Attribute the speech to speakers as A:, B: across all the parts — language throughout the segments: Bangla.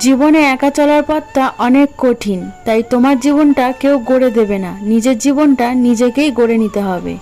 A: জীবনে একা চলার পথটা অনেক কঠিন, তাই তোমার জীবনটা কেউ গড়ে দেবে না, নিজের জীবনটা নিজেকেই গড়ে নিতে হবে।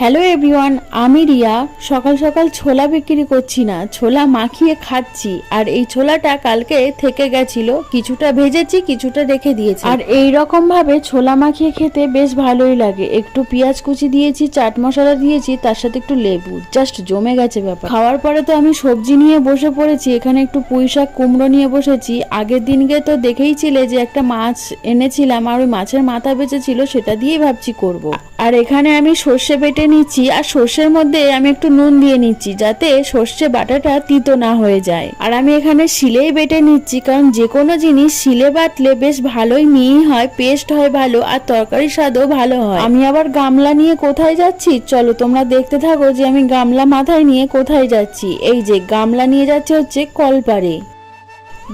A: হ্যালো এভরিওয়ান, আমি রিয়া। সকাল সকাল ছোলা বিক্রি করছি না, ছোলা মাখিয়ে খাচ্ছি। আর এই ছোলাটা কালকে থেকে গেছিল, কিছুটা ভেজেছি, কিছুটা রেখে দিয়েছি। আর এই রকম ভাবে ছোলা মাখিয়ে খেতে বেশ ভালোই লাগে। একটু পেঁয়াজ কুচি দিয়েছি, চাট মশলা দিয়েছি, তার সাথে একটু লেবু, জাস্ট জমে গেছে ব্যাপার। খাওয়ার পরে তো আমি সবজি নিয়ে বসে পড়েছি। এখানে একটু পুঁই শাক কুমড়ো নিয়ে বসেছি। আগের দিনকে তো দেখেইছিলে যে একটা মাছ এনেছিলাম, আর ওই মাছের মাথা বেঁচেছিল, সেটা দিয়েই ভাবছি করব। আর এখানে আমি সর্ষে বেটে নিচ্ছি, আর সর্ষের মধ্যে আমি একটু নুন দিয়ে নিচ্ছি যাতে সর্ষে বাটাটা তিতো না হয়ে যায়। আর আমি এখানে শিলেই বেটে নিচ্ছি, কারণ যে কোনো জিনিস শিলে বাটলে বেশ ভালোই মিহি হয়, পেস্ট হয় ভালো, আর তরকারির স্বাদও ভালো হয়। আমি আবার গামলা নিয়ে কোথায় যাচ্ছি চলো তোমরা দেখতে থাকো যে আমি গামলা মাথায় নিয়ে কোথায় যাচ্ছি। এই যে গামলা নিয়ে যাচ্ছে হচ্ছে কলপারে।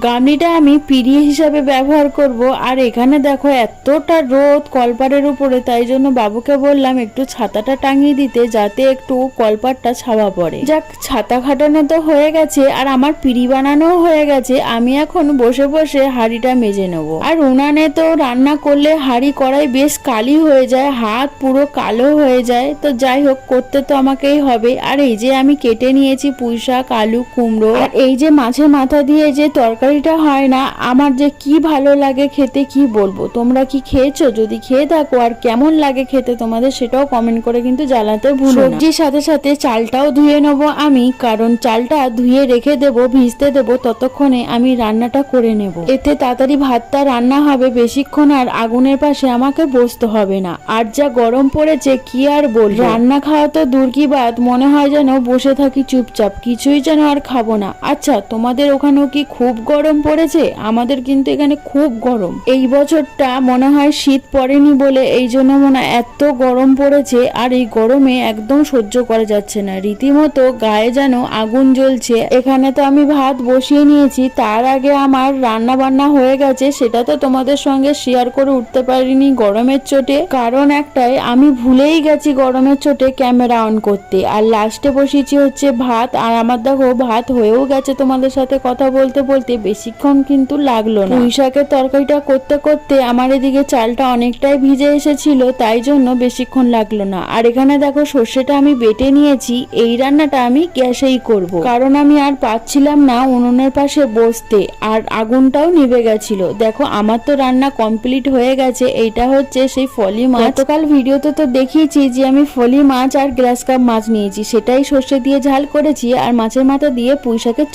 A: গামলিটা আমি পিঁড়ি হিসাবে ব্যবহার করব। আর এখানে দেখো এতটা রোদ কলপারের উপরে, তাই জন্য বাবুকে বললাম একটু ছাতাটা টাঙিয়ে দিতে যাতে একটু কলপারটা ছাওয়া পড়ে। যাক, ছাতা খাটানো তো হয়ে গেছে, আর আমার পিঁড়ি বানানো হয়ে গেছে। আমি এখন বসে বসে হাঁড়িটা মেজে নেবো। আর উনানে তো রান্না করলে হাঁড়ি কড়াই বেশ কালি হয়ে যায়, হাত পুরো কালো হয়ে যায়। তো যাই হোক, করতে তো আমাকেই হবে। আর এই যে আমি কেটে নিয়েছি পুঁই শাক, আলু, কুমড়ো। আর এই যে মাছের মাথা দিয়ে যে তরকারিটা হয় না, আমার যে কি ভালো লাগে খেতে, কি বলবো। তোমরা কি খেয়েছো? যদি খেয়ে থাকো আর কেমন লাগে খেতে তোমাদের, সেটাও কমেন্ট করে কিন্তু জানাতে ভুলো না। সবজির সাথে সাথে চালটাও ধুয়ে নেবো আমি, কারণ চালটা ধুয়ে রেখে দেবো, ভিজতে দেবো। ততক্ষণে আমি রান্নাটা করে নেব, এতে তাড়াতাড়ি ভাতটা রান্না হবে, বেশিক্ষণ আর আগুনের পাশে আমাকে বসতে হবে না। আর যা গরম পড়েছে কি আর বলবো, রান্না খাওয়া তো দূর কি বাদ, মনে হয় যেন বসে থাকি চুপচাপ, কিছুই যেন আর খাবো না। আচ্ছা, তোমাদের ওখানেও কি খুব গরম পড়েছে? আমাদের কিন্তু এখানে খুব গরম। এই বছরটা মনে হয় শীত পড়েনি বলে এই জন্য মনে হয় এত গরম পড়েছে। আর এই গরমে একদম সহ্য করা যাচ্ছে না, রীতিমতো গায়ে যেন আগুন জ্বলছে। এখানে তো আমি ভাত বসিয়ে নিয়েছি, তার আগে আমার রান্না বান্না হয়ে গেছে। সেটা তো তোমাদের সঙ্গে শেয়ার করে উঠতে পারিনি গরমের চোটে, কারণ একটাই, আমি ভুলেই গেছি গরমের চোটে ক্যামেরা অন করতে। আর লাস্টে বসিয়েছি হচ্ছে ভাত। আর আমার দেখো ভাত হয়েও গেছে, তোমাদের সাথে কথা বলতে বলতে বেশিক্ষণ কিন্তু লাগলো না। পুঁই শাকের তরকারিটা করতে করতে আমার এদিকে চালটা অনেকটাই ভিজে এসেছিল, তাই জন্য বেশিক্ষণ লাগলো না। আর এখানে দেখো সর্ষেটা আমি বেটে নিয়েছি। এই রান্নাটা আমি গ্যাসেই করব, কারণ আমি আর পাচ্ছিলাম না উনুনের পাশে বসতে, আর আগুনটাও নিভে গেছিল। দেখো আমার তো রান্না কমপ্লিট হয়ে গেছে। এইটা হচ্ছে সেই ফলি মাছ। গতকাল ভিডিওতে তো দেখিয়েছি যে আমি ফলি মাছ আর গ্লাস কাপ মাছ নিয়েছি, সেটাই সর্ষে দিয়ে ঝাল করেছি, আর মাছের মাথা দিয়ে পুঁই শাকের